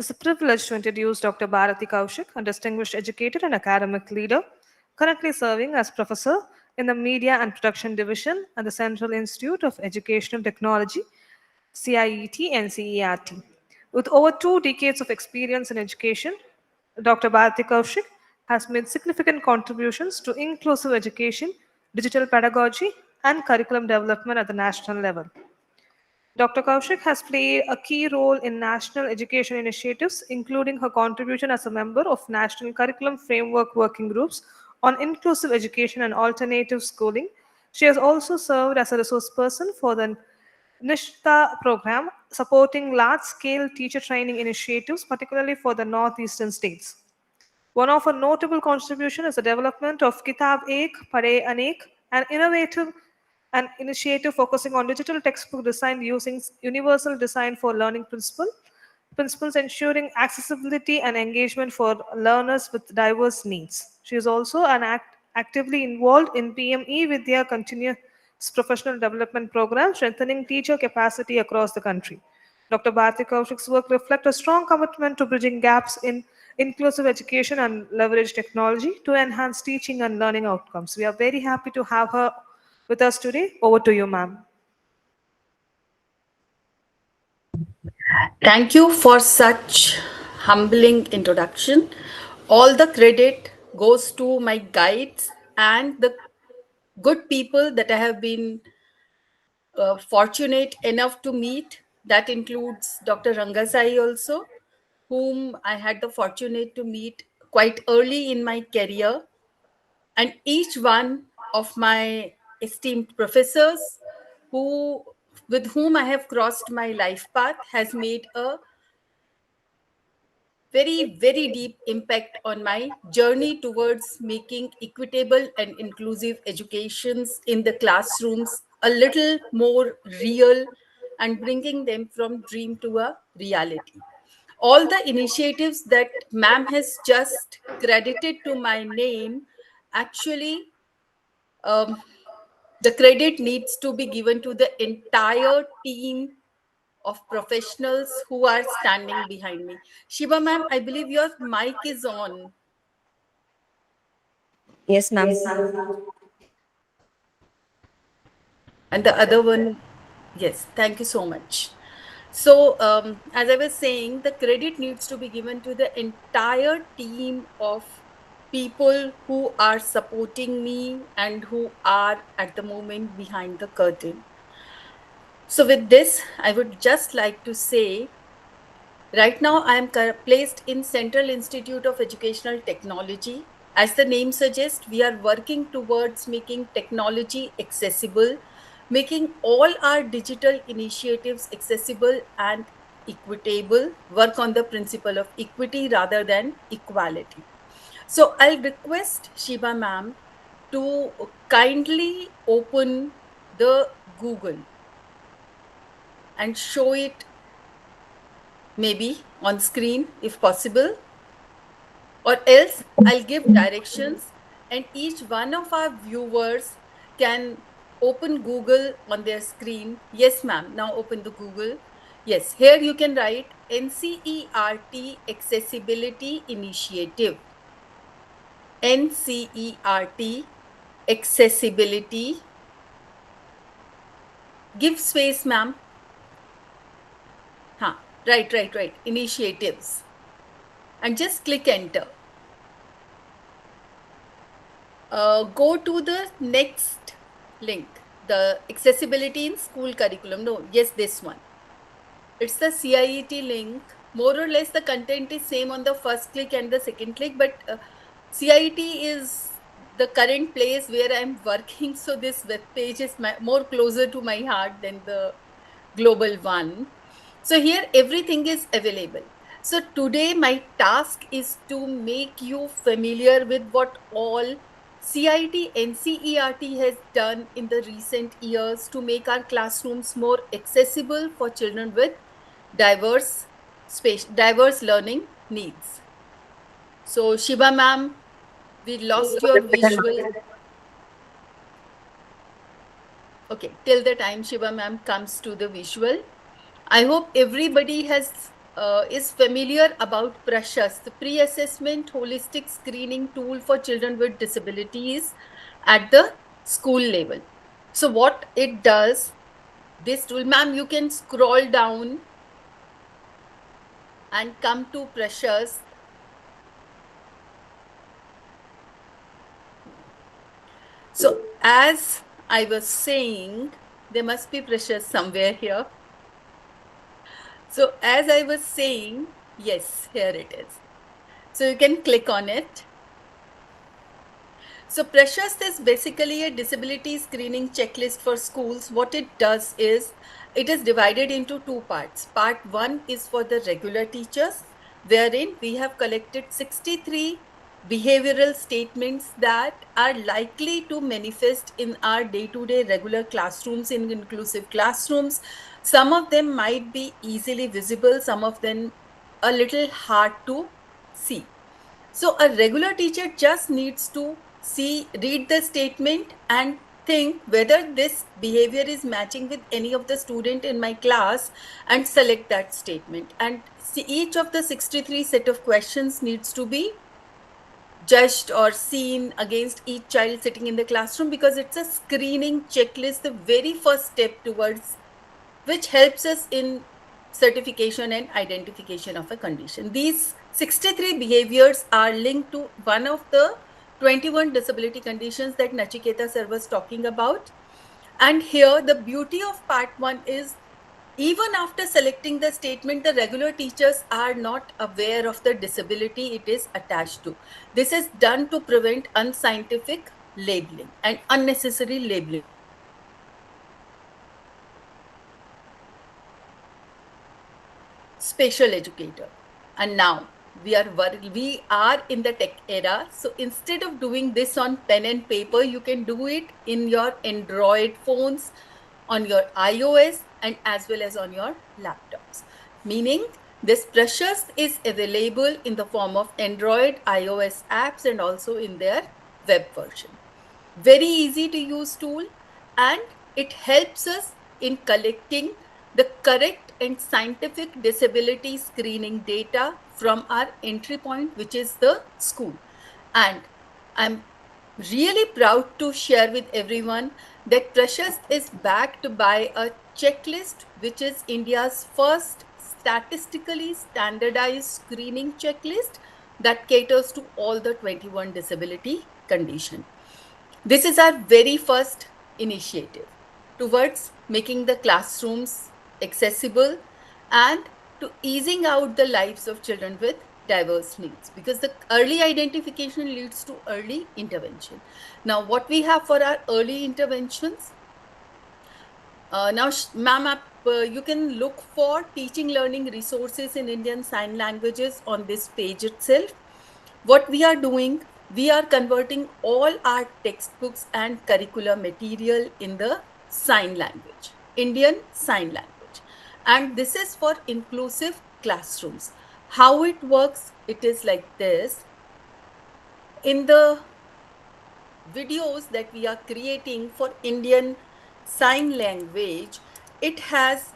It's a privilege to introduce Dr. Bharati Kaushik, a distinguished educator and academic leader, currently serving as professor in the Media and Production Division at the Central Institute of Educational Technology, CIET and CERT. With over 2 decades of experience in education, Dr. Bharati Kaushik has made significant contributions to inclusive education, digital pedagogy, and curriculum development at the national level. Dr. Kaushik has played a key role in national education initiatives, including her contribution as a member of National Curriculum Framework Working Groups on Inclusive Education and Alternative Schooling. She has also served as a resource person for the Nishta program, supporting large scale teacher training initiatives, particularly for the northeastern states. One of her notable contributions is the development of Kitab Ek, Padhe Anek, an innovative and initiative focusing on digital textbook design using universal design for learning principles ensuring accessibility and engagement for learners with diverse needs. She is also actively involved in PME Vidya continuous professional development program, strengthening teacher capacity across the country. Dr. Bharti Kaushik's work reflects a strong commitment to bridging gaps in inclusive education and leverage technology to enhance teaching and learning outcomes. We are very happy to have her with us today. Over to you, ma'am. Thank you for such humbling introduction. All the credit goes to my guides and the good people that I have been fortunate enough to meet. That includes Dr. Rangasai also, whom I had the fortunate to meet quite early in my career, and each one of my esteemed professors who with whom I have crossed my life path has made a very, very deep impact on my journey towards making equitable and inclusive educations in the classrooms a little more real and bringing them from dream to a reality. All the initiatives that ma'am has just credited to my name, actually, um, the credit needs to be given to the entire team of professionals who are standing behind me. Shiva ma'am, I believe your mic is on. Yes, ma'am. And the other one, yes, thank you so much. So, as I was saying, the credit needs to be given to the entire team of people who are supporting me and who are at the moment behind the curtain. So, with this, I would just like to say right now, I am placed in Central Institute of Educational Technology. As the name suggests, we are working towards making technology accessible, making all our digital initiatives accessible and equitable, work on the principle of equity rather than equality. So I'll request Shiba ma'am to kindly open the Google and show it maybe on screen if possible, or else I'll give directions and each one of our viewers can open Google on their screen. Yes, ma'am. Now open the Google. Yes, here you can write NCERT Accessibility Initiative. NCERT Accessibility. Give space, ma'am. Right. Initiatives. And just click enter. Go to the next link, the accessibility in school curriculum. No, yes, this one. It's the CIET link. More or less the content is same on the first click and the second click, but CIET is the current place where I'm working. So this web page is more closer to my heart than the global one. So here everything is available. So today my task is to make you familiar with what all CIT NCERT has done in the recent years to make our classrooms more accessible for children with diverse learning needs. So Shiba ma'am, we lost your visual. Okay, till the time Shiba ma'am comes to the visual, I hope everybody has is familiar about Prashas, the pre-assessment holistic screening tool for children with disabilities at the school level. So what it does, this tool, ma'am, you can scroll down and come to Prashas. So as I was saying, there must be Prashas somewhere here. So as I was saying, yes, here it is. So you can click on it. So Prashast is basically a disability screening checklist for schools. What it does is, it is divided into two parts. Part 1 is for the regular teachers, wherein we have collected 63 behavioral statements that are likely to manifest in our day-to-day regular classrooms, in inclusive classrooms. Some of them might be easily visible, some of them a little hard to see. So a regular teacher just needs to read the statement and think whether this behavior is matching with any of the student in my class and select that statement. And each of the 63 set of questions needs to be judged or seen against each child sitting in the classroom, because it's a screening checklist, the very first step towards which helps us in certification and identification of a condition. These 63 behaviors are linked to one of the 21 disability conditions that Nachiketa sir was talking about. And here the beauty of part 1 is, even after selecting the statement, the regular teachers are not aware of the disability it is attached to. This is done to prevent unscientific labeling and unnecessary labeling. Special educator. And now we are in the tech era. So instead of doing this on pen and paper, you can do it in your Android phones, on your iOS, and as well as on your laptops. Meaning this Prashast is available in the form of Android, iOS apps, and also in their web version. Very easy to use tool, and it helps us in collecting the correct and scientific disability screening data from our entry point, which is the school. And I'm really proud to share with everyone that Prashast is backed by a checklist, which is India's first statistically standardized screening checklist that caters to all the 21 disability conditions. This is our very first initiative towards making the classrooms accessible and to easing out the lives of children with diverse needs, because the early identification leads to early intervention. Now, what we have for our early interventions? Now, ma'am, you can look for teaching learning resources in Indian Sign Languages on this page itself. What we are doing, we are converting all our textbooks and curricular material in the sign language, Indian Sign Language. And this is for inclusive classrooms. How it works, it is like this. In the videos that we are creating for Indian Sign Language, it has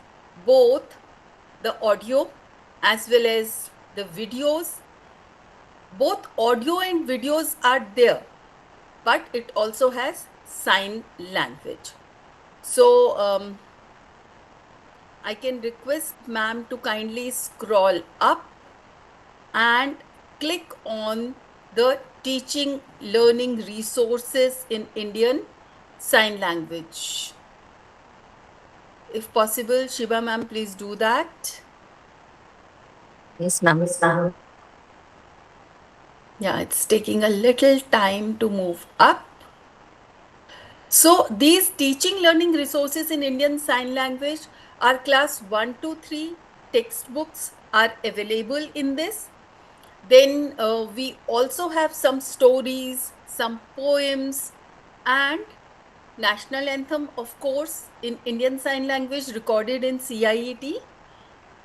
both the audio as well as the videos. Both audio and videos are there, but it also has sign language. So I can request ma'am to kindly scroll up and click on the teaching learning resources in Indian Sign Language. If possible, Shiba ma'am, please do that. Yes, ma'am. Yeah, it's taking a little time to move up. So these teaching learning resources in Indian Sign Language are class 1 to 3 textbooks are available in this. Then we also have some stories, some poems, and national anthem, of course, in Indian Sign Language recorded in CIET.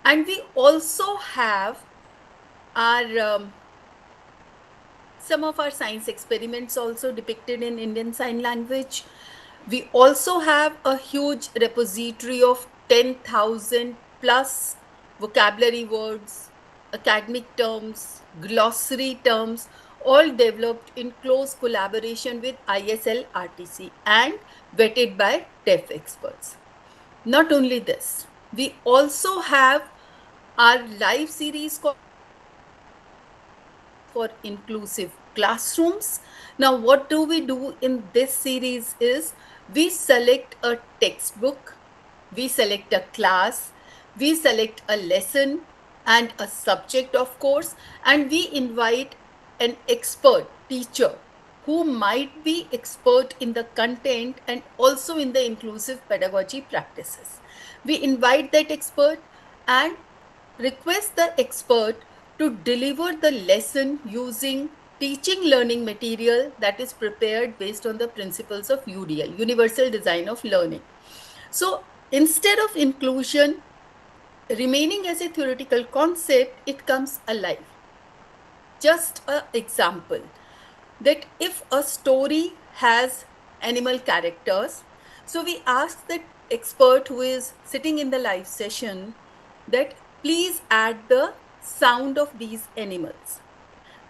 And we also have our some of our science experiments also depicted in Indian Sign Language. We also have a huge repository of 10,000 plus vocabulary words, academic terms, glossary terms, all developed in close collaboration with ISL RTC and vetted by deaf experts. Not only this, we also have our live series called for inclusive classrooms. Now, what do we do in this series is we select a textbook, we select a class, we select a lesson and a subject, of course, and we invite an expert teacher who might be expert in the content and also in the inclusive pedagogy practices. We invite that expert and request the expert to deliver the lesson using teaching learning material that is prepared based on the principles of UDL, Universal Design of Learning. So instead of inclusion remaining as a theoretical concept, it comes alive. Just an example that if a story has animal characters, so we ask the expert who is sitting in the live session that please add the sound of these animals.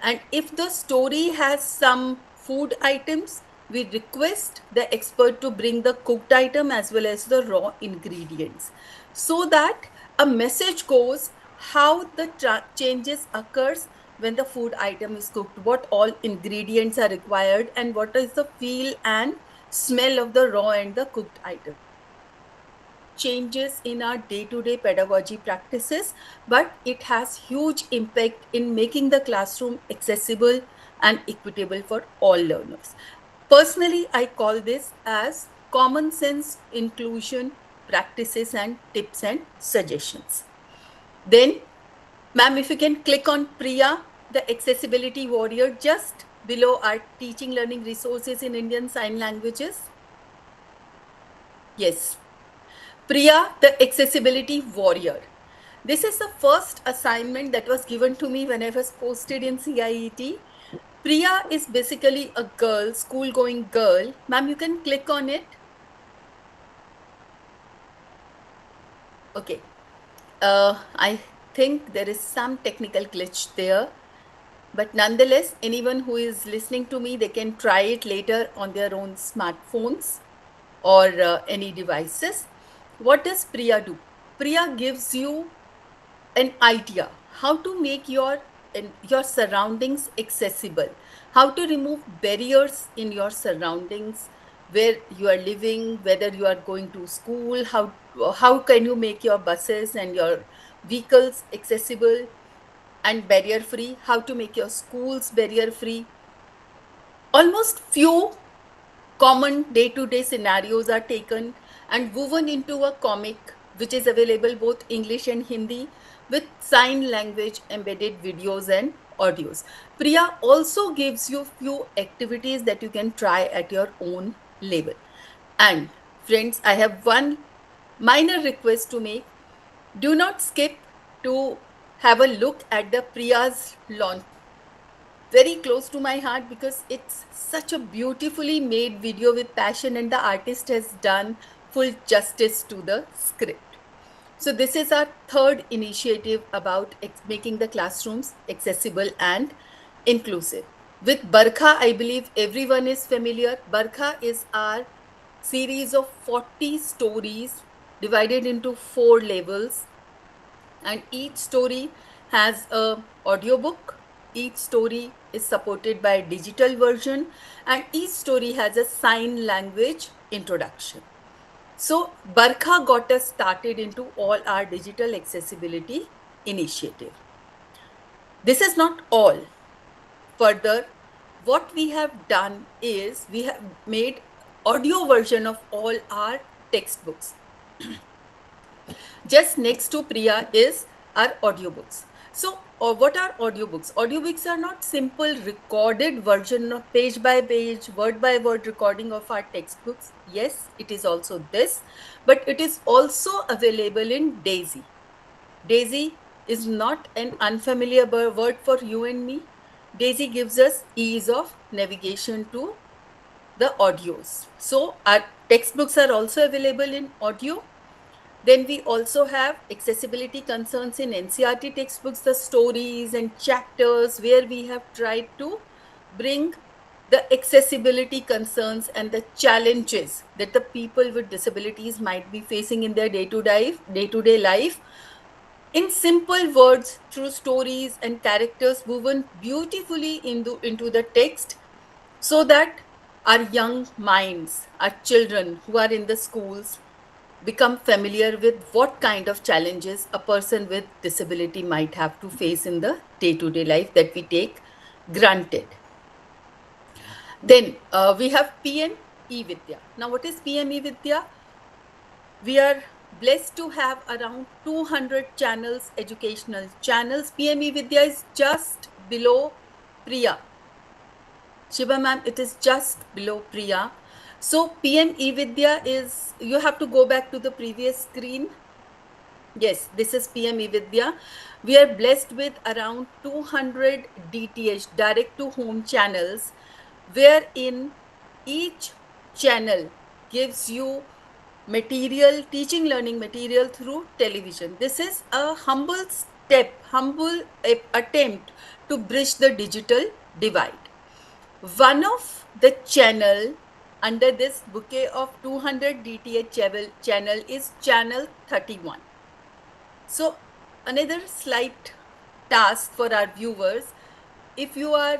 And if the story has some food items, we request the expert to bring the cooked item as well as the raw ingredients, so that a message goes how the changes occurs when the food item is cooked, what all ingredients are required, and what is the feel and smell of the raw and the cooked item. Changes in our day-to-day pedagogy practices, but it has huge impact in making the classroom accessible and equitable for all learners. Personally, I call this as common sense inclusion practices and tips and suggestions. Then, ma'am, if you can click on Priya, the accessibility warrior, just below our teaching learning resources in Indian Sign Languages. Yes. Priya, the accessibility warrior. This is the first assignment that was given to me when I was posted in CIET. Priya is basically a girl, school-going girl. Ma'am, you can click on it. Okay. I think there is some technical glitch there. But nonetheless, anyone who is listening to me, they can try it later on their own smartphones or any devices. What does Priya do? Priya gives you an idea how to make your surroundings accessible, how to remove barriers in your surroundings, where you are living, whether you are going to school, how can you make your buses and your vehicles accessible and barrier free, how to make your schools barrier free. Almost few common day-to-day scenarios are taken and woven into a comic which is available both English and Hindi with sign language embedded videos and audios. Priya also gives you few activities that you can try at your own level. And friends, I have one minor request to make. Do not skip to have a look at the Priya's launch. Very close to my heart because it's such a beautifully made video with passion and the artist has done full justice to the script. So this is our third initiative about making the classrooms accessible and inclusive. With Barkha, I believe everyone is familiar. Barkha is our series of 40 stories divided into 4 levels, and each story has an audiobook. Each story is supported by a digital version, and each story has a sign language introduction. So Barkha got us started into all our digital accessibility initiative. This is not all. Further, what we have done is we have made audio version of all our textbooks. Just next to Priya is our audiobooks. So what are audiobooks? Audiobooks are not simple recorded version of page by page, word by word recording of our textbooks. Yes, it is also this, but it is also available in Daisy. Daisy is not an unfamiliar word for you and me. Daisy gives us ease of navigation to the audios. So our textbooks are also available in audio. Then we also have accessibility concerns in NCERT textbooks, the stories and chapters where we have tried to bring the accessibility concerns and the challenges that the people with disabilities might be facing in their day-to-day life in simple words through stories and characters woven beautifully into the text, so that our young minds, our children who are in the schools, become familiar with what kind of challenges a person with disability might have to face in the day-to-day life that we take granted. Then we have PM eVidya. Now, what is PM eVidya? We are blessed to have around 200 channels, educational channels. PM eVidya is just below Priya. Shiva ma'am, it is just below Priya. So PM eVidya is, you have to go back to the previous screen. Yes, this is PM eVidya. We are blessed with around 200 DTH, direct to home channels, wherein each channel gives you material, teaching learning material through television. This is a humble attempt to bridge the digital divide. One of the channel under this bouquet of 200 DTH channel is channel 31. So another slight task for our viewers, if you are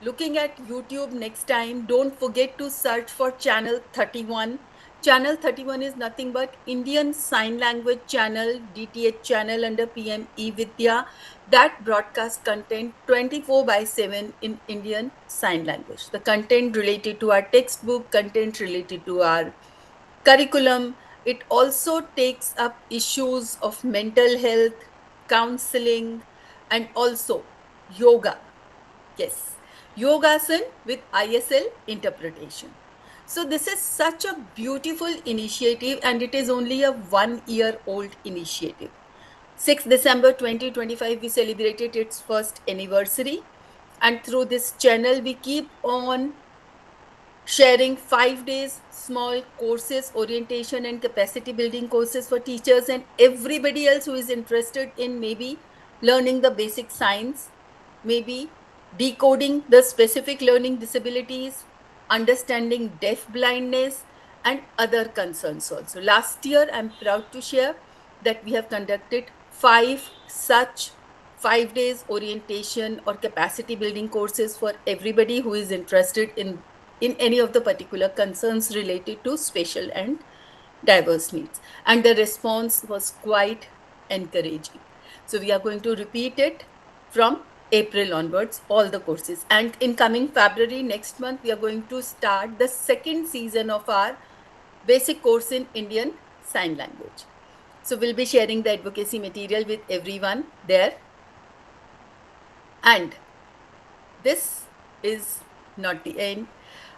looking at YouTube next time, don't forget to search for channel 31. Channel 31 is nothing but Indian Sign Language channel, DTH channel under PM eVidya, that broadcasts content 24/7 in Indian Sign Language. The content related to our textbook, content related to our curriculum. It also takes up issues of mental health, counseling, and also yoga. Yes, yogasan with ISL interpretation. So this is such a beautiful initiative, and it is only a 1-year-old initiative. 6th December 2025, we celebrated its first anniversary, and through this channel, we keep on sharing 5 days small courses, orientation and capacity building courses for teachers and everybody else who is interested in maybe learning the basic science, maybe decoding the specific learning disabilities, understanding deaf blindness and other concerns also. Last year, I'm proud to share that we have conducted 5 such 5 days orientation or capacity building courses for everybody who is interested in any of the particular concerns related to special and diverse needs. And the response was quite encouraging. So we are going to repeat it from April onwards, all the courses. And in coming February, next month, we are going to start the second season of our basic course in Indian Sign Language. So we'll be sharing the advocacy material with everyone there. And this is not the end.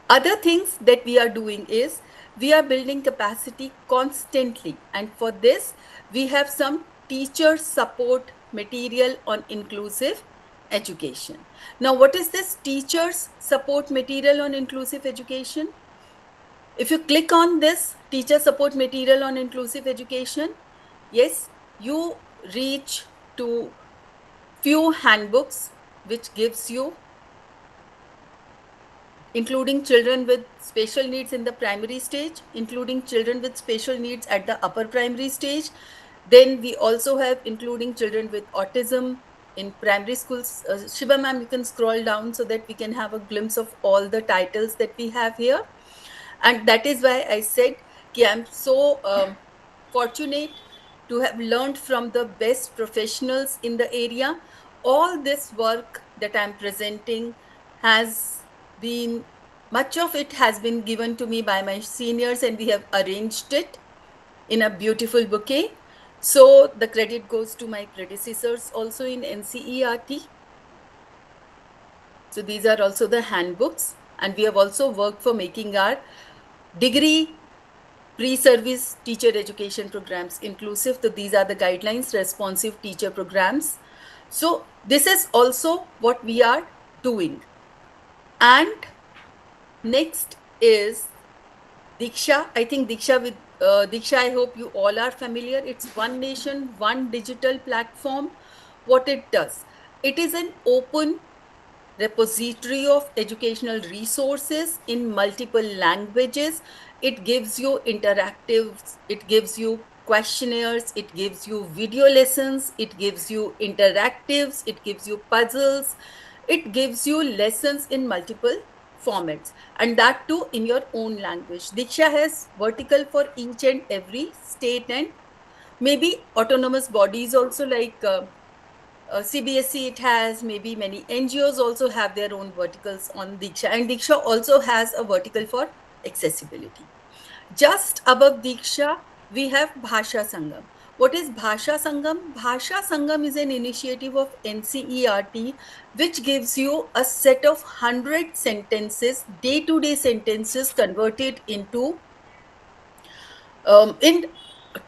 Other things that we are doing is we are building capacity constantly, and for this we have some teacher support material on inclusive education. Now, what is this teachers support material on inclusive education? If you click on this teacher support material on inclusive education, yes, you reach to few handbooks which gives you including children with special needs in the primary stage, including children with special needs at the upper primary stage. Then we also have including children with autism in primary schools. Shiva ma'am, you can scroll down so that we can have a glimpse of all the titles that we have here. And that is why I said that I'm so fortunate to have learned from the best professionals in the area. All this work that I'm presenting has been, much of it has been given to me by my seniors, and we have arranged it in a beautiful bouquet. So the credit goes to my predecessors also in NCERT. So these are also the handbooks, and we have also worked for making our degree pre-service teacher education programs inclusive. So these are the guidelines, responsive teacher programs. So this is also what we are doing. And next is Diksha. I think Diksha Diksha, I hope you all are familiar. It's One Nation, One Digital Platform. What it does, it is an open repository of educational resources in multiple languages. It gives you interactives, it gives you questionnaires, it gives you video lessons, it gives you interactives, it gives you puzzles, it gives you lessons in multiple formats, and that too in your own language. Diksha has vertical for each and every state and maybe autonomous bodies also, like CBSE, it has, maybe many NGOs also have their own verticals on Diksha, and Diksha also has a vertical for accessibility. Just above Diksha, we have Bhasha Sangam. What is Bhasha Sangam? Bhasha Sangam is an initiative of NCERT which gives you a set of 100 sentences, day-to-day sentences converted into in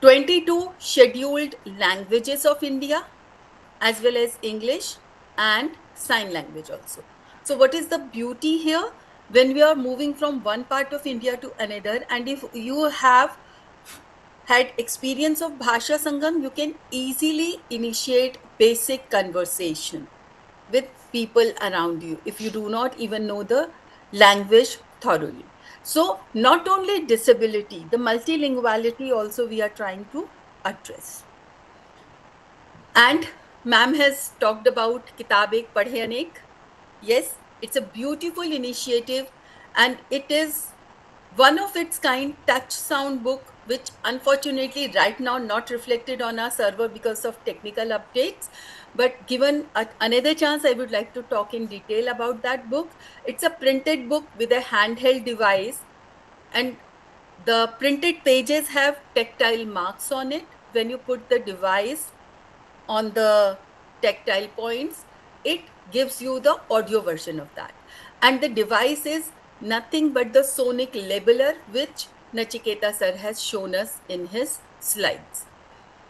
22 scheduled languages of India, as well as English and sign language also. So what is the beauty here? When we are moving from one part of India to another, and if you have had experience of Bhasha Sangam, you can easily initiate basic conversation with people around you if you do not even know the language thoroughly. So not only disability, the multilinguality also we are trying to address. And ma'am has talked about Kitab Ek Padhe Anek. Yes, it's a beautiful initiative, and it is one of its kind touch sound book, which unfortunately right now not reflected on our server because of technical updates. But given another chance, I would like to talk in detail about that book. It's a printed book with a handheld device, and the printed pages have tactile marks on it. When you put the device on the tactile points, it gives you the audio version of that. And the device is nothing but the sonic labeler, which Nachiketa sir has shown us in his slides.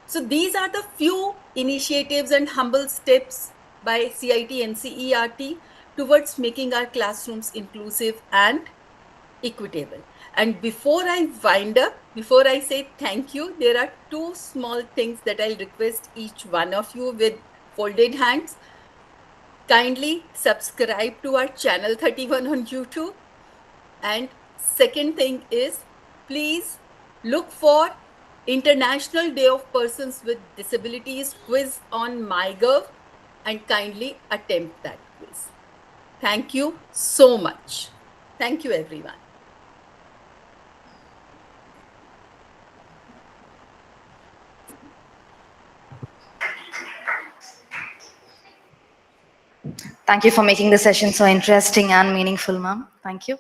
So these are the few initiatives and humble steps by CIT NCERT towards making our classrooms inclusive and equitable. And before I wind up, before I say thank you, there are two small things that I'll request each one of you with folded hands. Kindly subscribe to our channel 31 on YouTube. And second thing is, please look for International Day of Persons with Disabilities quiz on MyGov and kindly attempt that quiz. Thank you so much. Thank you, everyone. Thank you for making the session so interesting and meaningful, ma'am. Thank you.